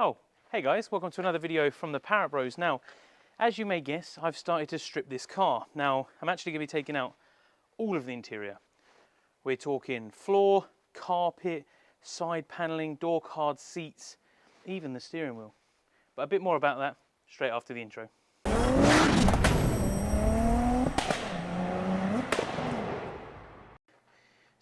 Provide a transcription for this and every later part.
Oh, hey guys, welcome to another video from the Parrot Bros. Now, as you may guess, I've started to strip this car. Now, I'm actually going to be taking out all of the interior. We're talking floor, carpet, side paneling, door cards, seats, even the steering wheel. But a bit more about that straight after the intro.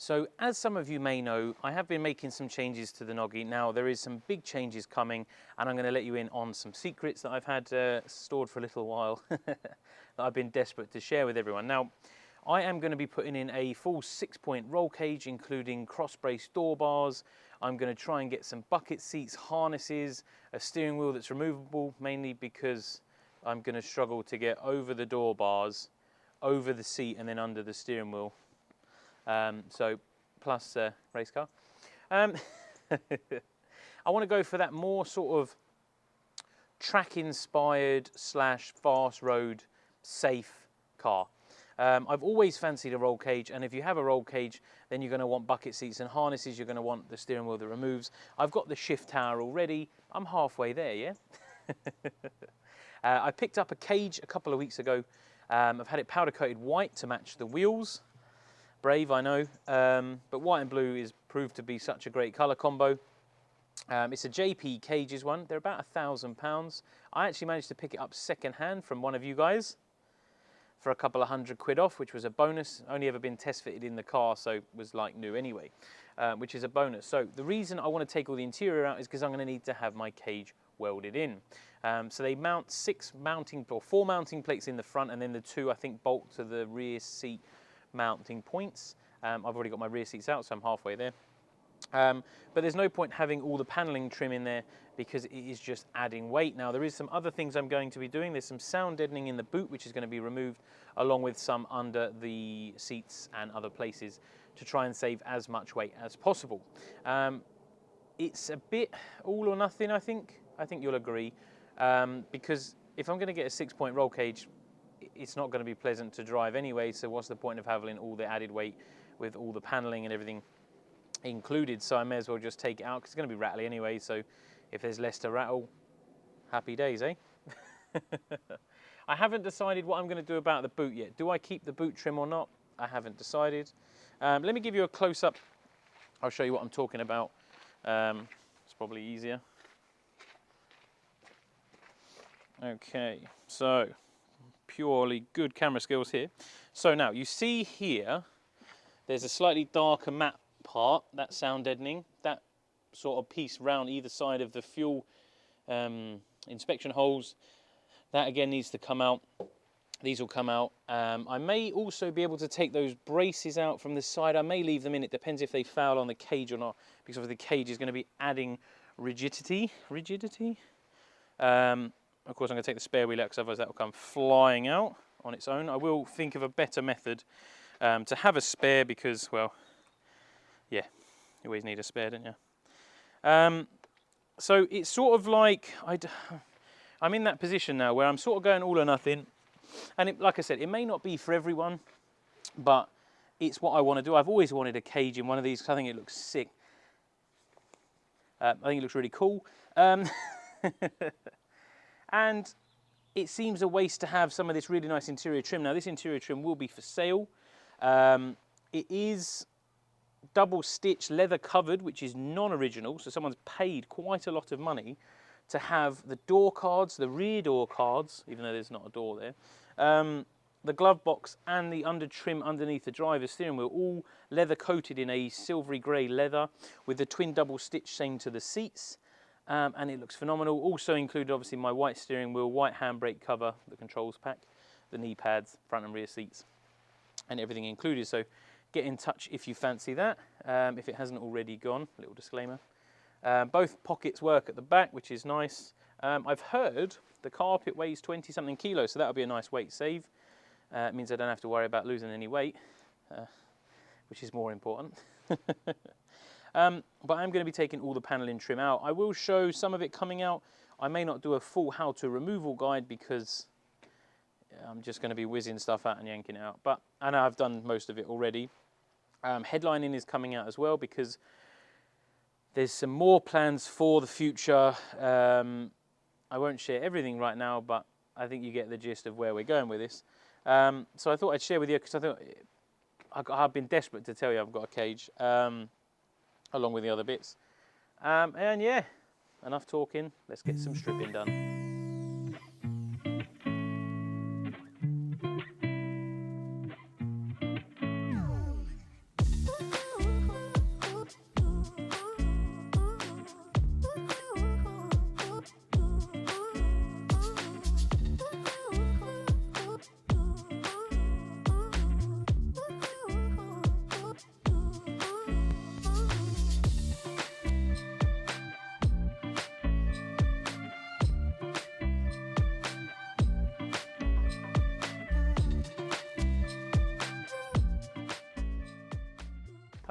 So, as some of you may know, I have been making some changes to the Noggy. Now, there is some big changes coming, and I'm going to let you in on some secrets that I've had stored for a little while that I've been desperate to share with everyone. Now, I am going to be putting in a full 6-point roll cage, including cross-brace door bars. I'm going to try and get some bucket seats, harnesses, a steering wheel that's removable, mainly because I'm going to struggle to get over the door bars, over the seat, and then under the steering wheel. So plus race car. I want to go for that more sort of track inspired / fast road safe car. I've always fancied a roll cage, and if you have a roll cage, then you're going to want bucket seats and harnesses. You're going to want the steering wheel that removes. I've got the shift tower already. I'm halfway there, yeah? I picked up a cage a couple of weeks ago. I've had it powder coated white to match the wheels. Brave, I know, but white and blue is proved to be such a great colour combo. It's a JP Cages one. They're about £1,000. I actually managed to pick it up second hand from one of you guys for a couple of £100 off, which was a bonus. Only ever been test fitted in the car, so it was like new anyway, which is a bonus. So the reason I want to take all the interior out is because I'm going to need to have my cage welded in. So they mount 4 mounting plates in the front, and then the 2, I think, bolt to the rear seat mounting points. I've already got my rear seats out, so I'm halfway there. But there's no point having all the paneling trim in there because it is just adding weight. Now, there is some other things I'm going to be doing. There's some sound deadening in the boot, which is going to be removed, along with some under the seats and other places to try and save as much weight as possible. It's a bit all or nothing, I think. I think you'll agree, because if I'm going to get a 6-point roll cage, it's not going to be pleasant to drive anyway, so what's the point of having all the added weight with all the paneling and everything included? So I may as well just take it out, because it's going to be rattly anyway, so if there's less to rattle, happy days, eh? I haven't decided what I'm going to do about the boot yet. Do I keep the boot trim or not? I haven't decided. Let me give you a close-up. I'll show you what I'm talking about. It's probably easier. Okay, so purely good camera skills here. So now you see here, there's a slightly darker matte part, that sound deadening, that sort of piece round either side of the fuel inspection holes. That again needs to come out. These will come out. I may also be able to take those braces out from the side. I may leave them in. It depends if they foul on the cage or not, because obviously the cage is going to be adding rigidity. Of course, I'm going to take the spare wheel out, because otherwise that will come flying out on its own. I will think of a better method to have a spare, because, well, yeah, you always need a spare, don't you? So it's sort of like, I'm in that position now where I'm sort of going all or nothing. And like I said, it may not be for everyone, but it's what I want to do. I've always wanted a cage in one of these, because I think it looks sick. I think it looks really cool. And it seems a waste to have some of this really nice interior trim. Now, this interior trim will be for sale. It is double stitch leather covered, which is non-original. So someone's paid quite a lot of money to have the door cards, the rear door cards, even though there's not a door there, the glove box and the under trim underneath the driver's steering wheel, all leather coated in a silvery grey leather with the twin double stitch same to the seats. And it looks phenomenal. Also included, obviously, my white steering wheel, white handbrake cover, the controls pack, the knee pads, front and rear seats, and everything included. So get in touch if you fancy that, if it hasn't already gone, a little disclaimer. Both pockets work at the back, which is nice. I've heard the carpet weighs 20-something kilos, so that'll be a nice weight save. It means I don't have to worry about losing any weight, which is more important. But I'm going to be taking all the paneling trim out. I will show some of it coming out. I may not do a full how-to removal guide, because I'm just going to be whizzing stuff out and yanking it out. But I know I've done most of it already. Headlining is coming out as well, because There's some more plans for the future. I won't share everything right now, but I think you get the gist of where we're going with this. So I thought I'd share with you, because I thought I've been desperate to tell you I've got a cage, along with the other bits. And yeah, enough talking. Let's get some stripping done.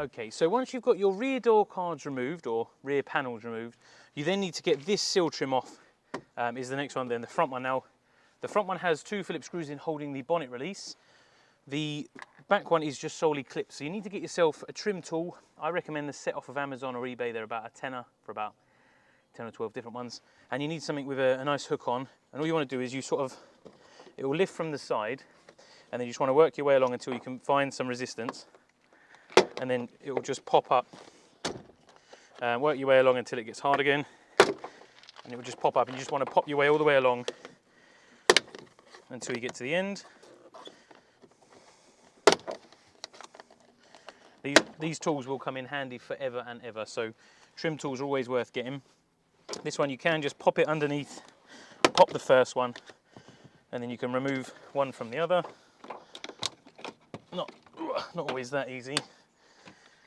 Okay, so once you've got your rear door cards removed, or rear panels removed, you then need to get this seal trim off, is the next one. Then the front one. Now, the front one has 2 Phillips screws in holding the bonnet release. The back one is just solely clipped, so you need to get yourself a trim tool. I recommend the set off of Amazon or eBay. They're about a tenner for about 10 or 12 different ones. And you need something with a nice hook on. And all you want to do is it will lift from the side, and then you just want to work your way along until you can find some resistance. And then it will just pop up. Work your way along until it gets hard again, and it will just pop up. And you just want to pop your way all the way along until you get to the end. These tools will come in handy forever and ever, so trim tools are always worth getting. This one you can just pop it underneath, pop the first one, and then you can remove one from the other. Not always that easy,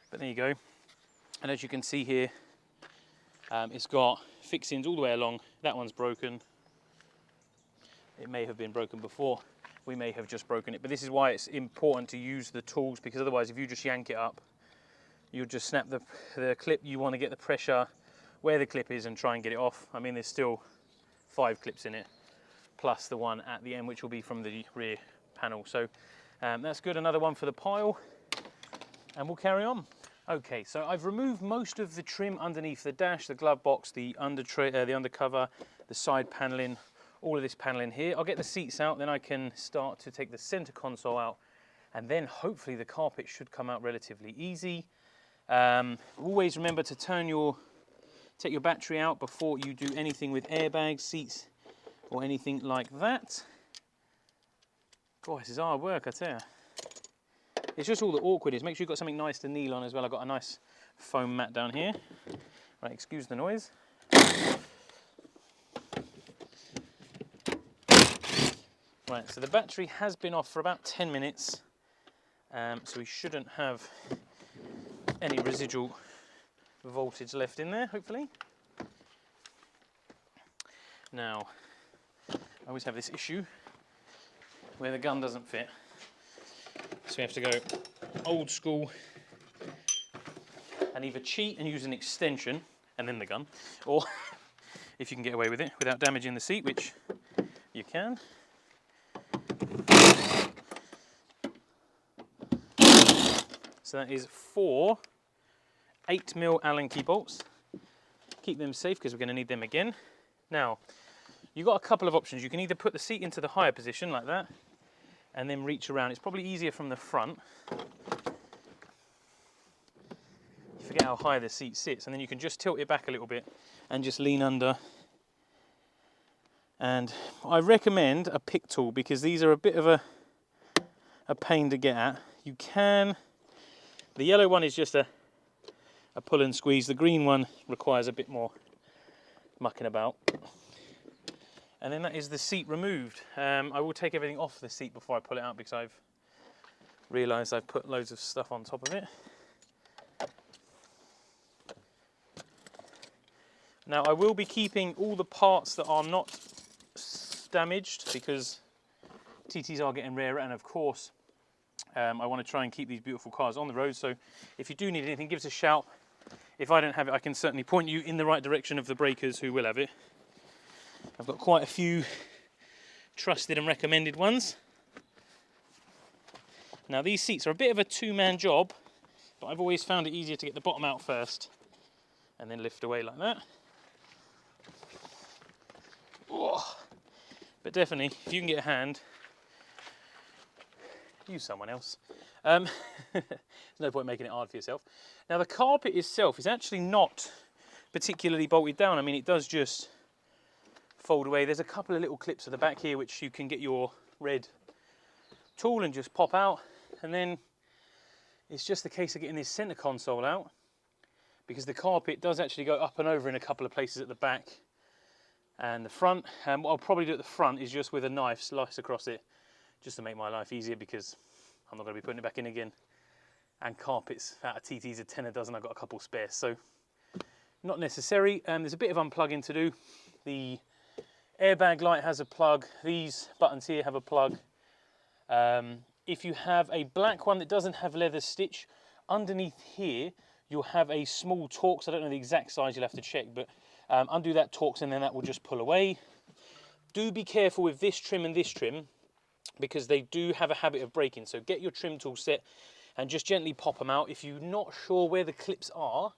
but there you go. And as you can see here, it's got fixings all the way along. That one's broken. It may have been broken before. We may have just broken it, but this is why it's important to use the tools, because otherwise if you just yank it up, you'll just snap the clip. You want to get the pressure where the clip is and try and get it off. I mean, there's still 5 clips in it, plus the one at the end, which will be from the rear panel. So that's good. Another one for the pile, and we'll carry on. Okay, so I've removed most of the trim underneath the dash, the glove box, the undercover, the side paneling, all of this paneling here. I'll get the seats out, then I can start to take the center console out, and then hopefully the carpet should come out relatively easy. Always remember to take your battery out before you do anything with airbags, seats, or anything like that. God, this is hard work, I tell you. It's just all the awkwardness. Make sure you've got something nice to kneel on as well. I've got a nice foam mat down here. Right, excuse the noise. Right, so the battery has been off for about 10 minutes. So we shouldn't have any residual voltage left in there, hopefully. Now, I always have this issue where the gun doesn't fit. So we have to go old school and either cheat and use an extension and then the gun, or if you can get away with it without damaging the seat, which you can. So that is 4 8mm Allen key bolts. Keep them safe because we're going to need them again. Now, you've got a couple of options. You can either put the seat into the higher position like that, and then reach around. It's probably easier from the front. You forget how high the seat sits, and then you can just tilt it back a little bit and just lean under. And I recommend a pick tool, because these are a bit of a pain to get at. You can, the yellow one is just a pull and squeeze. The green one requires a bit more mucking about. And then that is the seat removed. I will take everything off the seat before I pull it out, because I've realised I've put loads of stuff on top of it. Now I will be keeping all the parts that are not damaged, because TTs are getting rarer, and of course I want to try and keep these beautiful cars on the road. So if you do need anything, give us a shout. If I don't have it, I can certainly point you in the right direction of the breakers who will have it. I've got quite a few trusted and recommended ones. Now these seats are a bit of a two-man job, but I've always found it easier to get the bottom out first and then lift away like that. Oh. But definitely, if you can get a hand, use someone else. There's no point making it hard for yourself. Now the carpet itself is actually not particularly bolted down. I mean, it does just fold away. There's a couple of little clips at the back here which you can get your red tool and just pop out, and then it's just the case of getting this center console out, because the carpet does actually go up and over in a couple of places at the back and the front. And what I'll probably do at the front is just with a knife slice across it, just to make my life easier, because I'm not going to be putting it back in again. And carpets out of TT's a 10 a dozen. I've got a couple spares, so not necessary. There's a bit of unplugging to do. The airbag light has a plug. These buttons here have a plug. If you have a black one that doesn't have leather stitch, underneath here you'll have a small Torx. I don't know the exact size, you'll have to check, but undo that Torx and then that will just pull away. Do be careful with this trim and this trim, because they do have a habit of breaking. So get your trim tool set and just gently pop them out. If you're not sure where the clips are,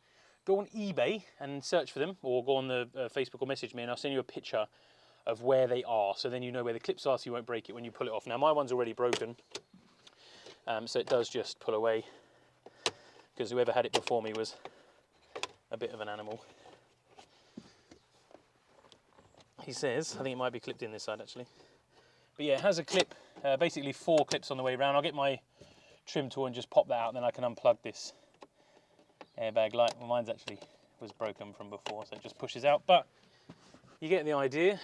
go on eBay and search for them, or go on the Facebook or message me and I'll send you a picture of where they are, so then you know where the clips are, so you won't break it when you pull it off. Now my one's already broken, so it does just pull away, because whoever had it before me was a bit of an animal. He says, I think it might be clipped in this side actually. But yeah, it has a clip, basically 4 clips on the way around. I'll get my trim tool and just pop that out, and then I can unplug this airbag light. Well, mine's actually was broken from before, so it just pushes out, but you get the idea.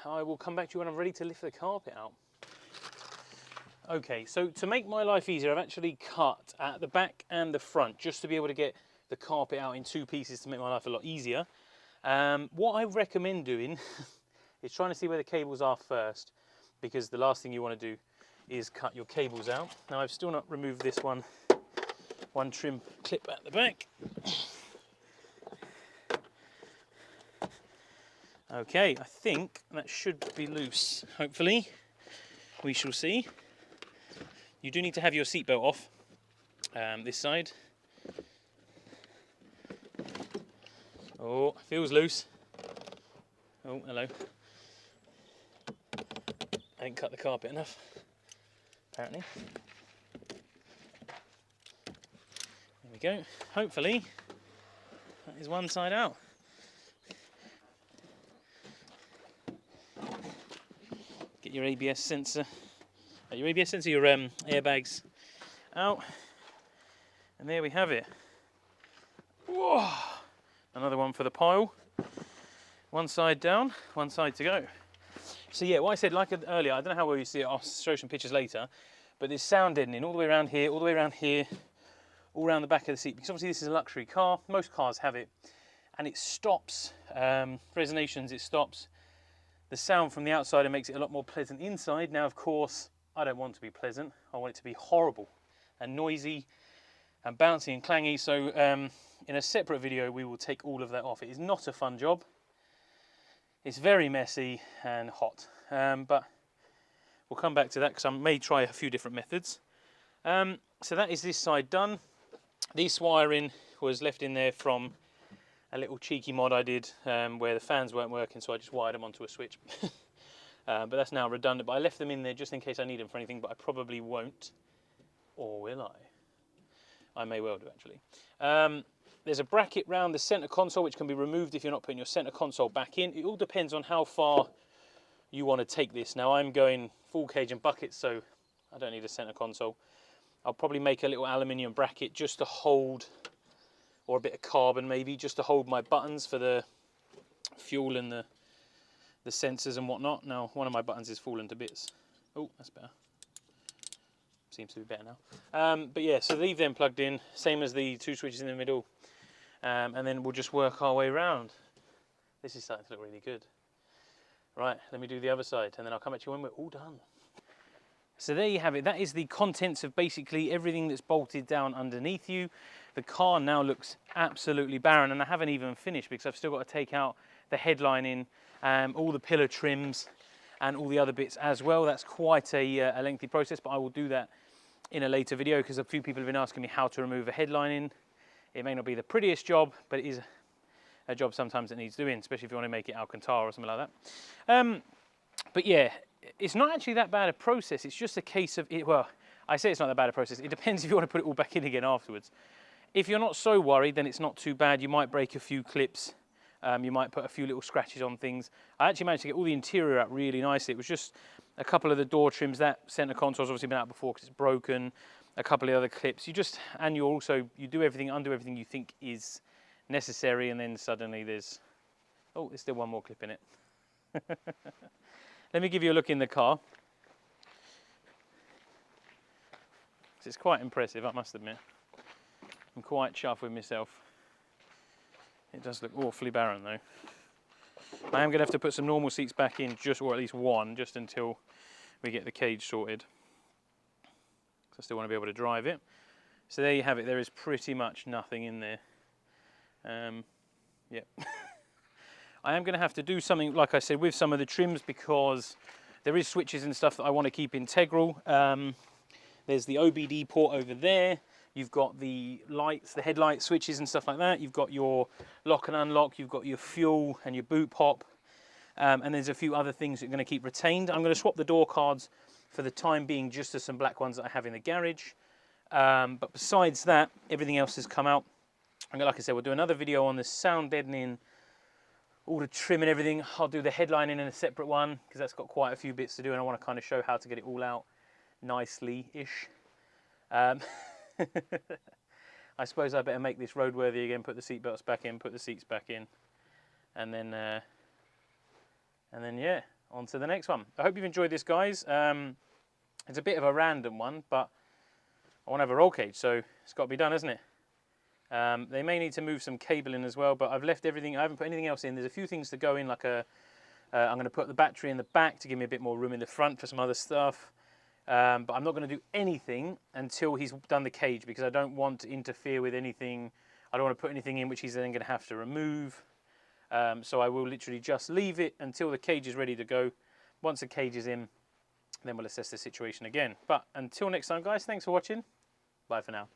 I will come back to you when I'm ready to lift the carpet out. Okay, so to make my life easier, I've actually cut at the back and the front, just to be able to get the carpet out in 2 pieces to make my life a lot easier. What I recommend doing is trying to see where the cables are first, because the last thing you want to do is cut your cables out. Now I've still not removed this one trim clip at the back. Okay, I think that should be loose, hopefully. We shall see. You do need to have your seatbelt off, this side. Oh, feels loose. Oh, hello. I didn't cut the carpet enough, apparently. There we go. Hopefully, that is one side out. Get your ABS sensor, your airbags out, and there we have it. Whoa. Another one for the pile. One side down, one side to go. So yeah, what I said like earlier, I don't know how well you see it, I'll show some pictures later, but there's sound deadening all the way around here, all the way around here, all around the back of the seat, because obviously this is a luxury car, most cars have it, and it stops, resonations, it stops the sound from the outside and makes it a lot more pleasant inside. Now, of course, I don't want to be pleasant. I want it to be horrible and noisy and bouncy and clangy. So in a separate video, we will take all of that off. It is not a fun job. It's very messy and hot, but we'll come back to that because I may try a few different methods. So that is this side done. This wiring was left in there from a little cheeky mod I did where the fans weren't working, so I just wired them onto a switch. But that's now redundant, but I left them in there just in case I need them for anything, but I probably won't. Or will I? I may well do, actually. There's a bracket round the center console which can be removed if you're not putting your center console back in. It all depends on how far you want to take this. Now I'm going full cage and bucket, so I don't need a center console. I'll probably make a little aluminium bracket just to hold, or a bit of carbon maybe, just to hold my buttons for the fuel and the sensors and whatnot. Now one of my buttons is falling to bits. Oh, that's better. Seems to be better now. But yeah, so leave them plugged in, same as the 2 switches in the middle. And then we'll just work our way around. This is starting to look really good. Right, let me do the other side, and then I'll come back to you when we're all done. So there you have it. That is the contents of basically everything that's bolted down underneath you. The car now looks absolutely barren, and I haven't even finished because I've still got to take out the headlining, all the pillar trims, and all the other bits as well. That's quite a lengthy process, but I will do that in a later video because a few people have been asking me how to remove a headlining. It may not be the prettiest job, but it is a job sometimes that needs doing, especially if you want to make it Alcantara or something like that. But yeah, it's not actually that bad a process. It's just a case of, well, I say it's not that bad a process. It depends if you want to put it all back in again afterwards. If you're not so worried, then it's not too bad. You might break a few clips. You might put a few little scratches on things. I actually managed to get all the interior out really nicely. It was just a couple of the door trims. That center console's obviously been out before because it's broken. A couple of the other clips. You do everything, undo everything you think is necessary, and then suddenly there's still one more clip in it. Let me give you a look in the car. It's quite impressive, I must admit. I'm quite chuffed with myself. It does look awfully barren though. I am going to have to put some normal seats back in, or at least one, just until we get the cage sorted. I still want to be able to drive it. So there you have it. There is pretty much nothing in there. Yep. I am going to have to do something, like I said, with some of the trims, because there is switches and stuff that I want to keep integral. There's the OBD port over there. You've got the lights, the headlight switches and stuff like that. You've got your lock and unlock. You've got your fuel and your boot pop. And there's a few other things that are going to keep retained. I'm going to swap the door cards for the time being, just to some black ones that I have in the garage. But besides that, everything else has come out. And like I said, we'll do another video on the sound deadening, all the trim and everything. I'll do the headlining in a separate one, because that's got quite a few bits to do, and I want to kind of show how to get it all out nicely-ish. I suppose I better make this roadworthy again, put the seat belts back in, put the seats back in, and then yeah, on to the next one. I hope you've enjoyed this, guys. It's a bit of a random one, but I want to have a roll cage, so it's got to be done, hasn't it? They may need to move some cabling as well, but I've left everything. I haven't put anything else in. There's a few things to go in, like I'm going to put the battery in the back to give me a bit more room in the front for some other stuff. But I'm not going to do anything until he's done the cage, because I don't want to interfere with anything. I don't want to put anything in which he's then going to have to remove. So I will literally just leave it until the cage is ready to go. Once the cage is in, then we'll assess the situation again. But until next time, guys, thanks for watching. Bye for now.